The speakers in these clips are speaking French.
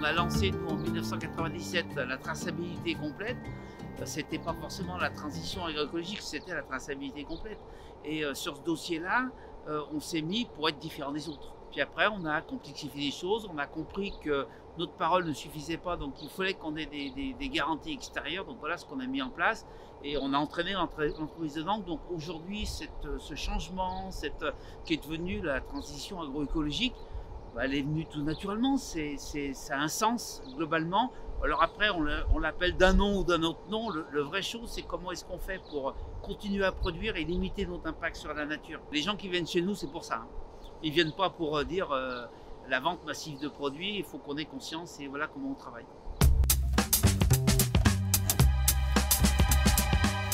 on a lancé, nous, en 1997, la traçabilité complète, c'était pas forcément la transition agroécologique, c'était la traçabilité complète. Et sur ce dossier-là, on s'est mis pour être différent des autres. Puis après, on a complexifié les choses, on a compris que notre parole ne suffisait pas, donc il fallait qu'on ait des garanties extérieures. Donc voilà ce qu'on a mis en place et on a entraîné l'entreprise dedans. Donc aujourd'hui, ce changement, qui est devenu la transition agroécologique, elle est venue tout naturellement, ça a un sens globalement. Alors après, on l'appelle d'un nom ou d'un autre nom. Le vrai chose, c'est comment est-ce qu'on fait pour continuer à produire et limiter notre impact sur la nature. Les gens qui viennent chez nous, c'est pour ça. Ils ne viennent pas pour dire la vente massive de produits, il faut qu'on ait conscience et voilà comment on travaille.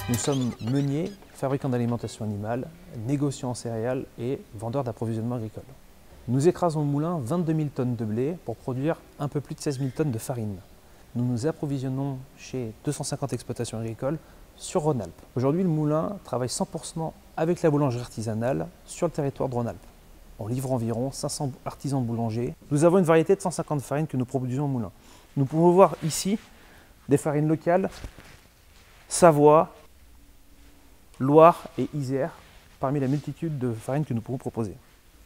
Nous sommes meuniers, fabricants d'alimentation animale, négociants en céréales et vendeurs d'approvisionnement agricole. Nous écrasons au moulin 22 000 tonnes de blé pour produire un peu plus de 16 000 tonnes de farine. Nous nous approvisionnons chez 250 exploitations agricoles sur Rhône-Alpes. Aujourd'hui, le moulin travaille 100% avec la boulangerie artisanale sur le territoire de Rhône-Alpes. On livre environ 500 artisans boulangers. Nous avons une variété de 150 farines que nous produisons au moulin. Nous pouvons voir ici des farines locales, Savoie, Loire et Isère, parmi la multitude de farines que nous pouvons proposer.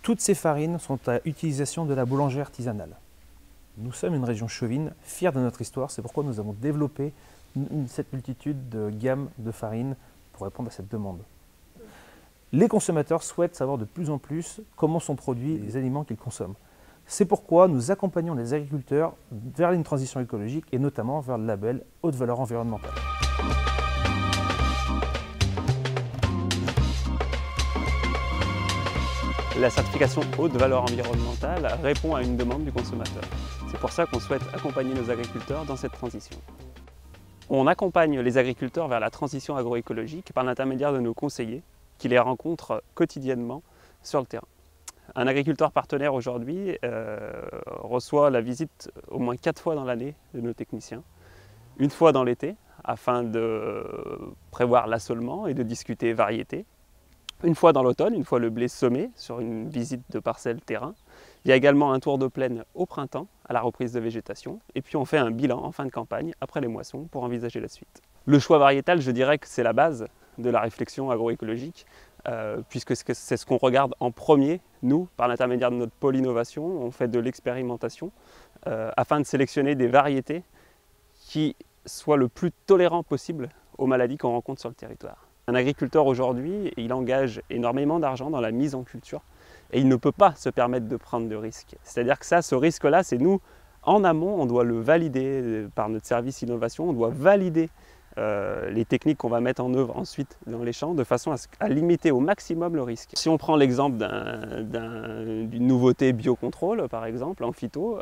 Toutes ces farines sont à utilisation de la boulangerie artisanale. Nous sommes une région chauvine, fière de notre histoire, c'est pourquoi nous avons développé cette multitude de gammes de farines pour répondre à cette demande. Les consommateurs souhaitent savoir de plus en plus comment sont produits les aliments qu'ils consomment. C'est pourquoi nous accompagnons les agriculteurs vers une transition écologique et notamment vers le label haute valeur environnementale. La certification haute valeur environnementale répond à une demande du consommateur. C'est pour ça qu'on souhaite accompagner nos agriculteurs dans cette transition. On accompagne les agriculteurs vers la transition agroécologique par l'intermédiaire de nos conseillers qui les rencontrent quotidiennement sur le terrain. Un agriculteur partenaire aujourd'hui reçoit la visite au moins 4 fois dans l'année de nos techniciens. Une fois dans l'été afin de prévoir l'assolement et de discuter variété. Une fois dans l'automne, une fois le blé semé sur une visite de parcelle terrain. Il y a également un tour de plaine au printemps à la reprise de végétation. Et puis on fait un bilan en fin de campagne après les moissons pour envisager la suite. Le choix variétal, je dirais que c'est la base de la réflexion agroécologique puisque c'est ce qu'on regarde en premier. Nous, par l'intermédiaire de notre pôle innovation, on fait de l'expérimentation afin de sélectionner des variétés qui soient le plus tolérants possible aux maladies qu'on rencontre sur le territoire. Un agriculteur aujourd'hui, il engage énormément d'argent dans la mise en culture et il ne peut pas se permettre de prendre de risques. C'est-à-dire que ce risque-là, c'est nous, en amont, on doit le valider par notre service innovation, on doit valider les techniques qu'on va mettre en œuvre ensuite dans les champs de façon à limiter au maximum le risque. Si on prend l'exemple d'une nouveauté biocontrôle par exemple en phyto,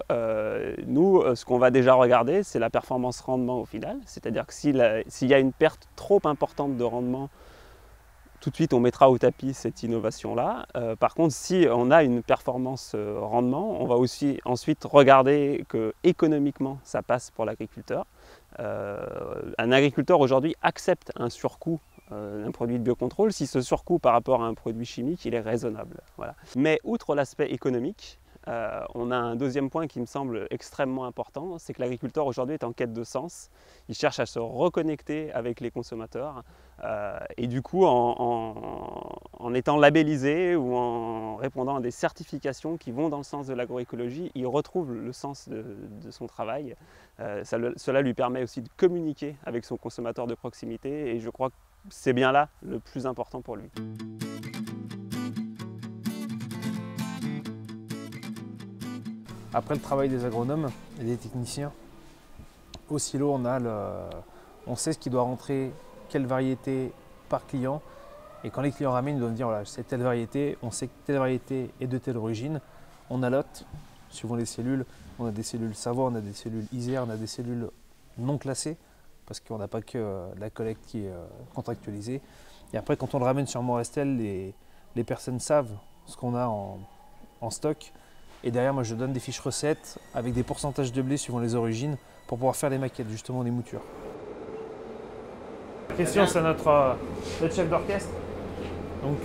nous ce qu'on va déjà regarder c'est la performance rendement au final, c'est-à-dire que s'il y a une perte trop importante de rendement, tout de suite on mettra au tapis cette innovation-là. Par contre si on a une performance rendement, on va aussi ensuite regarder que économiquement ça passe pour l'agriculteur. Un agriculteur aujourd'hui accepte un surcoût d'un produit de biocontrôle si ce surcoût par rapport à un produit chimique il est raisonnable. Voilà. Mais outre l'aspect économique, on a un deuxième point qui me semble extrêmement important, c'est que l'agriculteur aujourd'hui est en quête de sens, il cherche à se reconnecter avec les consommateurs et du coup en étant labellisé ou en répondant à des certifications qui vont dans le sens de l'agroécologie, il retrouve le sens de son travail. Cela lui permet aussi de communiquer avec son consommateur de proximité et je crois que c'est bien là le plus important pour lui. Après le travail des agronomes et des techniciens, au silo, on sait ce qui doit rentrer, quelle variété par client. Et quand les clients ramènent, ils doivent dire voilà, c'est telle variété, on sait que telle variété est de telle origine. On allote, suivant les cellules, on a des cellules Savoie, on a des cellules Isère, on a des cellules non classées, parce qu'on n'a pas que la collecte qui est contractualisée. Et après, quand on le ramène sur Morestel, les personnes savent ce qu'on a en stock. Et derrière, moi, je donne des fiches recettes avec des pourcentages de blé suivant les origines pour pouvoir faire des maquettes, justement, des moutures. Christian, c'est notre chef d'orchestre. Donc,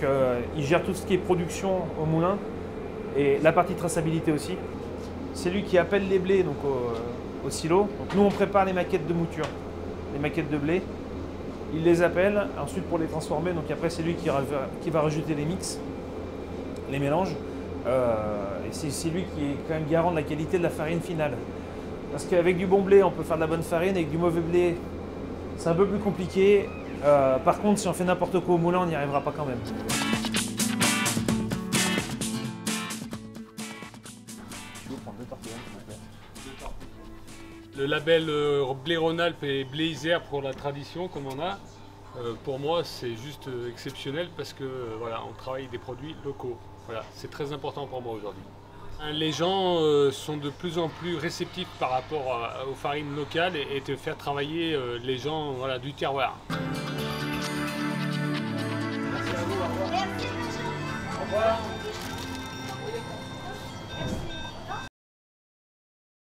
il gère tout ce qui est production au moulin et la partie traçabilité aussi. c'est lui qui appelle les blés donc, au silo. Donc, nous, on prépare les maquettes de mouture, les maquettes de blé. Il les appelle ensuite pour les transformer. Donc après, c'est lui qui va rajouter les mix, les mélanges. Et c'est lui qui est quand même garant de la qualité de la farine finale. Parce qu'avec du bon blé, on peut faire de la bonne farine. Avec du mauvais blé, c'est un peu plus compliqué. Par contre, si on fait n'importe quoi au moulin, on n'y arrivera pas quand même. Je vais vous prendre 2 tortillas, s'il vous plaît. Le label Blé Rhône-Alpes et Blé Isère pour la tradition, comme on a, pour moi, c'est juste exceptionnel parce que voilà, on travaille avec des produits locaux. Voilà, c'est très important pour moi aujourd'hui. Les gens sont de plus en plus réceptifs par rapport aux farines locales et te faire travailler les gens voilà, du terroir.